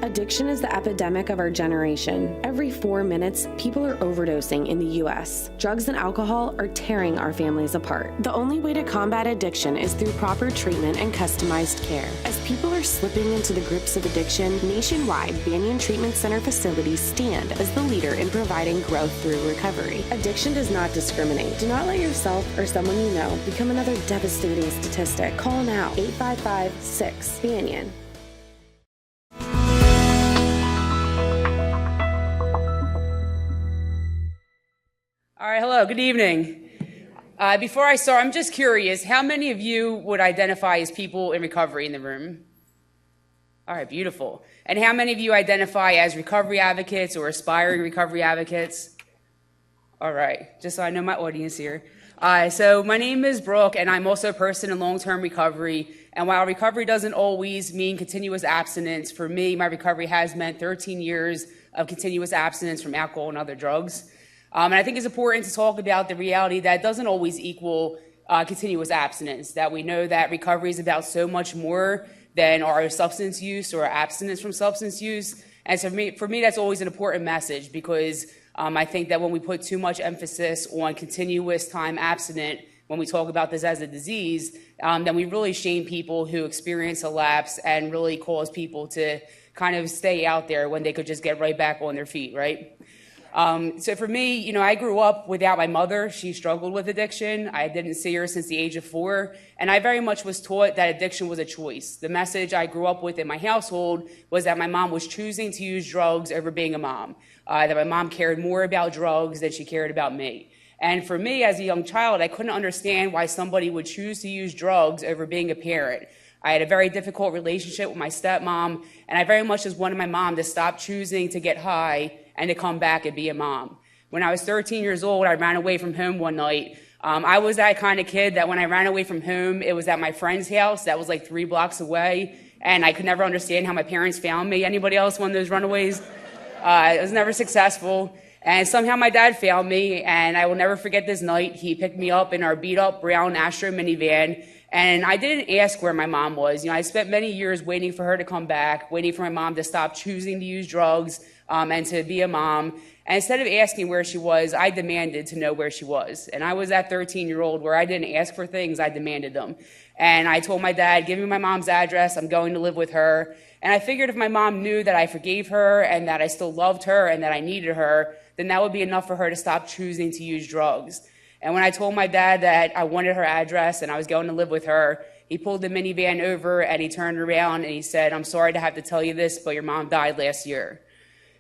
Addiction is the epidemic of our generation. Every 4 minutes, people are overdosing in the U.S. Drugs and alcohol are tearing our families apart. The only way to combat addiction is through proper treatment and customized care. As people are slipping into the grips of addiction, nationwide Banyan Treatment Center facilities stand as the leader in providing growth through recovery. Addiction does not discriminate. Do not let yourself or someone you know become another devastating statistic. Call now, 855-6-BANYAN. All right, hello, good evening. Before I start, I'm just curious, how many of you would identify as people in recovery in the room? All right, beautiful. And how many of you identify as recovery advocates or aspiring recovery advocates? All right, just so I know my audience here. So my name is Brooke, and I'm also a person in long-term recovery. And while recovery doesn't always mean continuous abstinence, for me, my recovery has meant 13 years of continuous abstinence from alcohol and other drugs. And I think it's important to talk about the reality that it doesn't always equal continuous abstinence, that we know that recovery is about so much more than our substance use or abstinence from substance use. And so for me, that's always an important message, because I think that when we put too much emphasis on continuous time abstinent, when we talk about this as a disease, then we really shame people who experience a lapse and really cause people to kind of stay out there when they could just get right back on their feet, right? So for me, I grew up without my mother. She struggled with addiction. I didn't see her since the age of 4. And I very much was taught that addiction was a choice. The message I grew up with in my household was that my mom was choosing to use drugs over being a mom, that my mom cared more about drugs than she cared about me. And for me, as a young child, I couldn't understand why somebody would choose to use drugs over being a parent. I had a very difficult relationship with my stepmom, and I very much just wanted my mom to stop choosing to get high and to come back and be a mom. When I was 13 years old, I ran away from home one night. I was that kind of kid that when I ran away from home, it was at my friend's house that was like 3 blocks away, and I could never understand how my parents found me. Anybody else one of those runaways? It was never successful. And somehow my dad found me, and I will never forget this night. He picked me up in our beat-up brown Astro minivan, and I didn't ask where my mom was. I spent many years waiting for her to come back, waiting for my mom to stop choosing to use drugs and to be a mom. And instead of asking where she was, I demanded to know where she was. And I was that 13-year-old where I didn't ask for things, I demanded them. And I told my dad, give me my mom's address, I'm going to live with her. And I figured if my mom knew that I forgave her and that I still loved her and that I needed her, then that would be enough for her to stop choosing to use drugs. And when I told my dad that I wanted her address and I was going to live with her, he pulled the minivan over and he turned around and he said, I'm sorry to have to tell you this, but your mom died last year.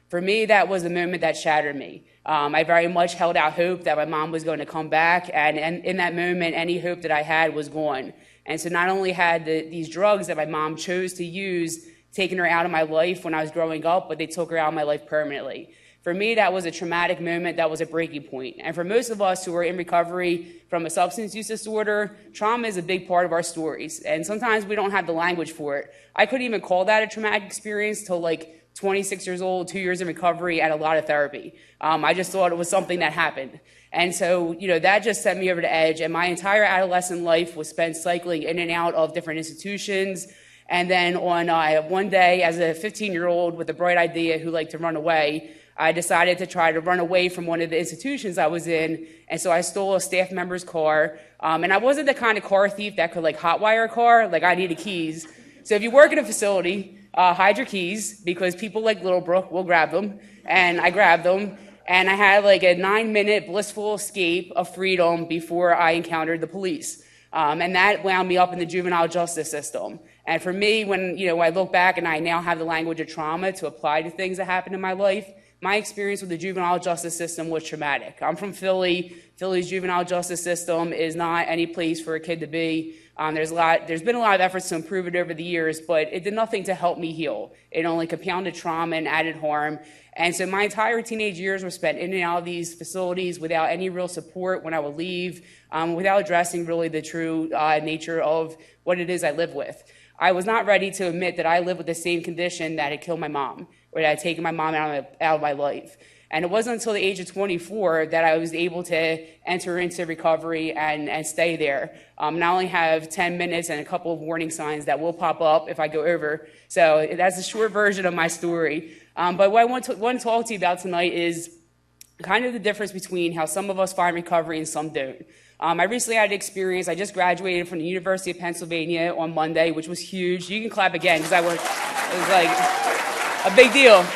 For me, that was the moment that shattered me. I very much held out hope that my mom was going to come back, and in that moment, any hope that I had was gone. And so not only had these drugs that my mom chose to use taken her out of my life when I was growing up, but they took her out of my life permanently. For me, that was a traumatic moment. That was a breaking point. And for most of us who are in recovery from a substance use disorder, trauma is a big part of our stories. And sometimes we don't have the language for it. I couldn't even call that a traumatic experience till like 26 years old, 2 years in recovery, and a lot of therapy. I just thought it was something that happened. And so, that just sent me over the edge. And my entire adolescent life was spent cycling in and out of different institutions. And then on one day, as a 15-year-old with a bright idea who liked to run away, I decided to try to run away from one of the institutions I was in. And so I stole a staff member's car. And I wasn't the kind of car thief that could hotwire a car. I needed keys. So if you work in a facility, hide your keys, because people like Little Brooke will grab them. And I grabbed them. And I had a 9-minute blissful escape of freedom before I encountered the police. And that wound me up in the juvenile justice system. And for me, when I look back and I now have the language of trauma to apply to things that happened in my life, my experience with the juvenile justice system was traumatic. I'm from Philly. Philly's juvenile justice system is not any place for a kid to be. There's been a lot of efforts to improve it over the years, but it did nothing to help me heal. It only compounded trauma and added harm. And so my entire teenage years were spent in and out of these facilities without any real support when I would leave, without addressing really the true nature of what it is I live with. I was not ready to admit that I lived with the same condition that had killed my mom, or that had taken my mom out of my life. And it wasn't until the age of 24 that I was able to enter into recovery and stay there. And I only have 10 minutes and a couple of warning signs that will pop up if I go over. So that's a short version of my story. But what I want to talk to you about tonight is kind of the difference between how some of us find recovery and some don't. I recently had an experience. I just graduated from the University of Pennsylvania on Monday, which was huge. You can clap again because it was like a big deal.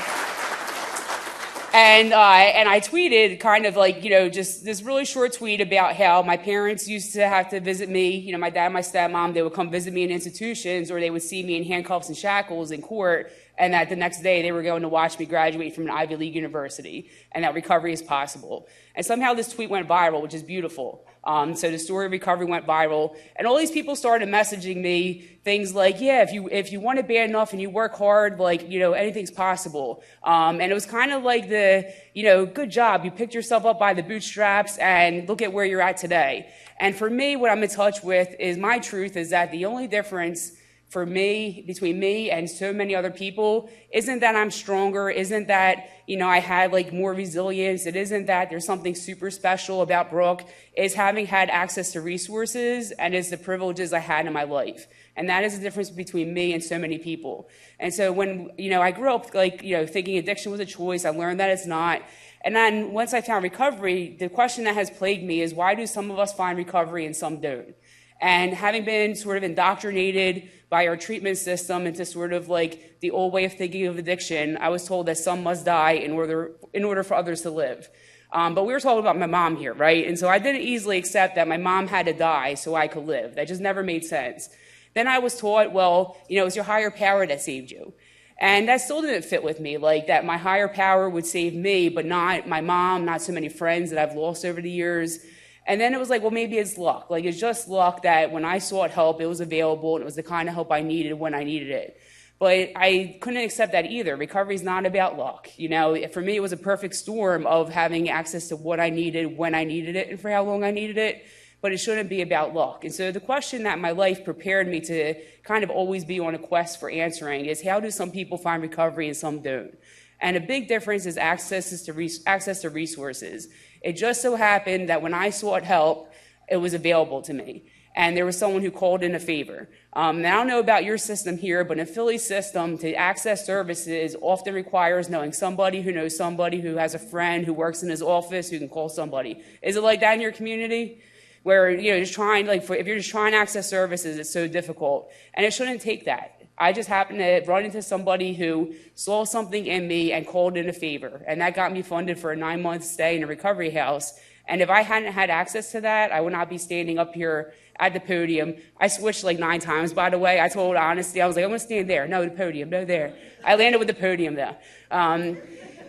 And I tweeted kind of like, just this really short tweet about how my parents used to have to visit me, my dad and my stepmom, they would come visit me in institutions, or they would see me in handcuffs and shackles in court, and that the next day they were going to watch me graduate from an Ivy League university, and that recovery is possible. And somehow this tweet went viral, which is beautiful. So the story of recovery went viral, and all these people started messaging me things like, yeah, if you want it bad enough and you work hard, like, anything's possible. And it was kind of like the, good job, you picked yourself up by the bootstraps and look at where you're at today. And for me, what I'm in touch with is my truth is that the only difference for me, between me and so many other people, isn't that I'm stronger, isn't that, I had like more resilience, it isn't that there's something super special about Brooke, is having had access to resources and is the privileges I had in my life. And that is the difference between me and so many people. And so when, I grew up like, thinking addiction was a choice, I learned that it's not. And then once I found recovery, the question that has plagued me is, why do some of us find recovery and some don't? And having been sort of indoctrinated by our treatment system into sort of like the old way of thinking of addiction, I was told that some must die in order for others to live. But we were talking about my mom here, right? And so I didn't easily accept that my mom had to die so I could live. That just never made sense. Then I was taught, well, it's your higher power that saved you. And that still didn't fit with me, like that my higher power would save me, but not my mom, not so many friends that I've lost over the years. And then it was like, well, maybe it's luck. Like, it's just luck that when I sought help, it was available, and it was the kind of help I needed when I needed it. But I couldn't accept that either. Recovery is not about luck. For me, it was a perfect storm of having access to what I needed, when I needed it, and for how long I needed it. But it shouldn't be about luck. And so the question that my life prepared me to kind of always be on a quest for answering is, how do some people find recovery and some don't? And a big difference is access to resources. It just so happened that when I sought help, it was available to me. And there was someone who called in a favor. Now, I don't know about your system here, but in Philly's system, to access services often requires knowing somebody who knows somebody who has a friend who works in his office who can call somebody. Is it like that in your community? Where, if you're just trying to access services, it's so difficult. And it shouldn't take that. I just happened to run into somebody who saw something in me and called in a favor. And that got me funded for a 9-month stay in a recovery house. And if I hadn't had access to that, I would not be standing up here at the podium. I switched like 9 times, by the way. I told honesty. I was like, I'm going to stand there. No, the podium. No, there. I landed with the podium, though.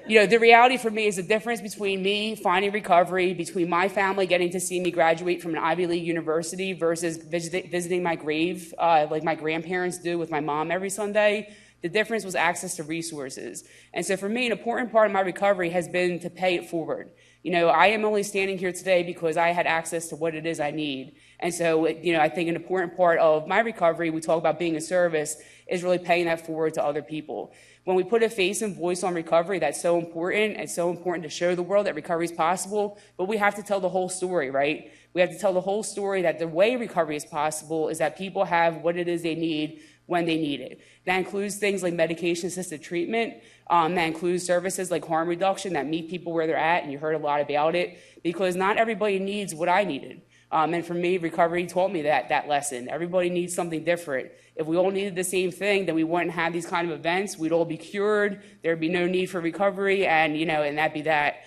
The reality for me is the difference between me finding recovery, between my family getting to see me graduate from an Ivy League university versus visiting my grave, like my grandparents do with my mom every Sunday. The difference was access to resources. And so for me, an important part of my recovery has been to pay it forward. I am only standing here today because I had access to what it is I need. And so, I think an important part of my recovery, we talk about being a service, is really paying that forward to other people. When we put a face and voice on recovery, that's so important. It's so important to show the world that recovery is possible, but we have to tell the whole story, right? We have to tell the whole story that the way recovery is possible is that people have what it is they need when they need it. That includes things like medication-assisted treatment. That includes services like harm reduction that meet people where they're at, and you heard a lot about it, because not everybody needs what I needed. And for me, recovery taught me that lesson. Everybody needs something different. If we all needed the same thing, then we wouldn't have these kind of events. We'd all be cured. There'd be no need for recovery, and that'd be that.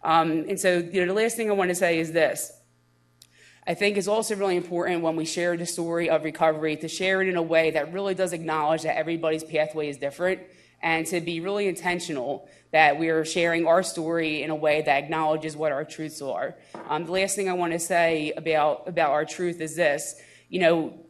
And so, the last thing I want to say is this. I think it's also really important when we share the story of recovery to share it in a way that really does acknowledge that everybody's pathway is different, and to be really intentional that we are sharing our story in a way that acknowledges what our truths are. The last thing I want to say about our truth is this.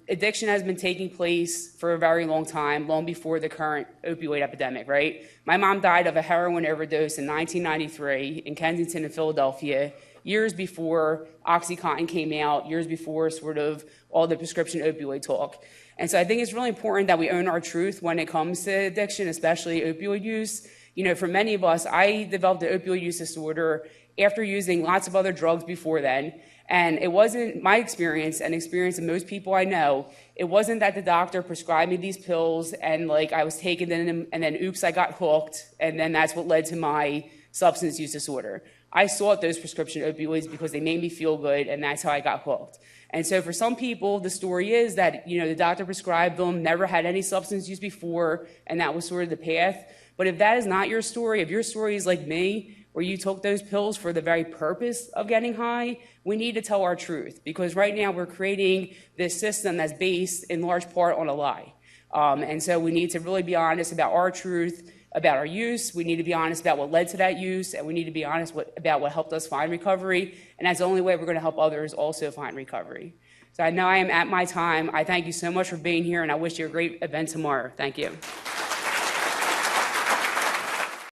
Addiction has been taking place for a very long time, long before the current opioid epidemic, right? My mom died of a heroin overdose in 1993 in Kensington and Philadelphia, years before OxyContin came out, years before sort of all the prescription opioid talk. And so I think it's really important that we own our truth when it comes to addiction, especially opioid use. For many of us, I developed an opioid use disorder after using lots of other drugs before then. And it wasn't my experience and experience of most people I know. It wasn't that the doctor prescribed me these pills and I was taking them and then oops, I got hooked. And then that's what led to my substance use disorder. I sought those prescription opioids because they made me feel good, and that's how I got hooked. And so for some people, the story is that, the doctor prescribed them, never had any substance use before, and that was sort of the path. But if that is not your story, if your story is like me, where you took those pills for the very purpose of getting high, we need to tell our truth. Because right now we're creating this system that's based in large part on a lie. And so we need to really be honest about our truth, about our use. We need to be honest about what led to that use, and we need to be honest about what helped us find recovery. And that's the only way we're going to help others also find recovery. So I know I am at my time. I thank you so much for being here, and I wish you a great event tomorrow. Thank you.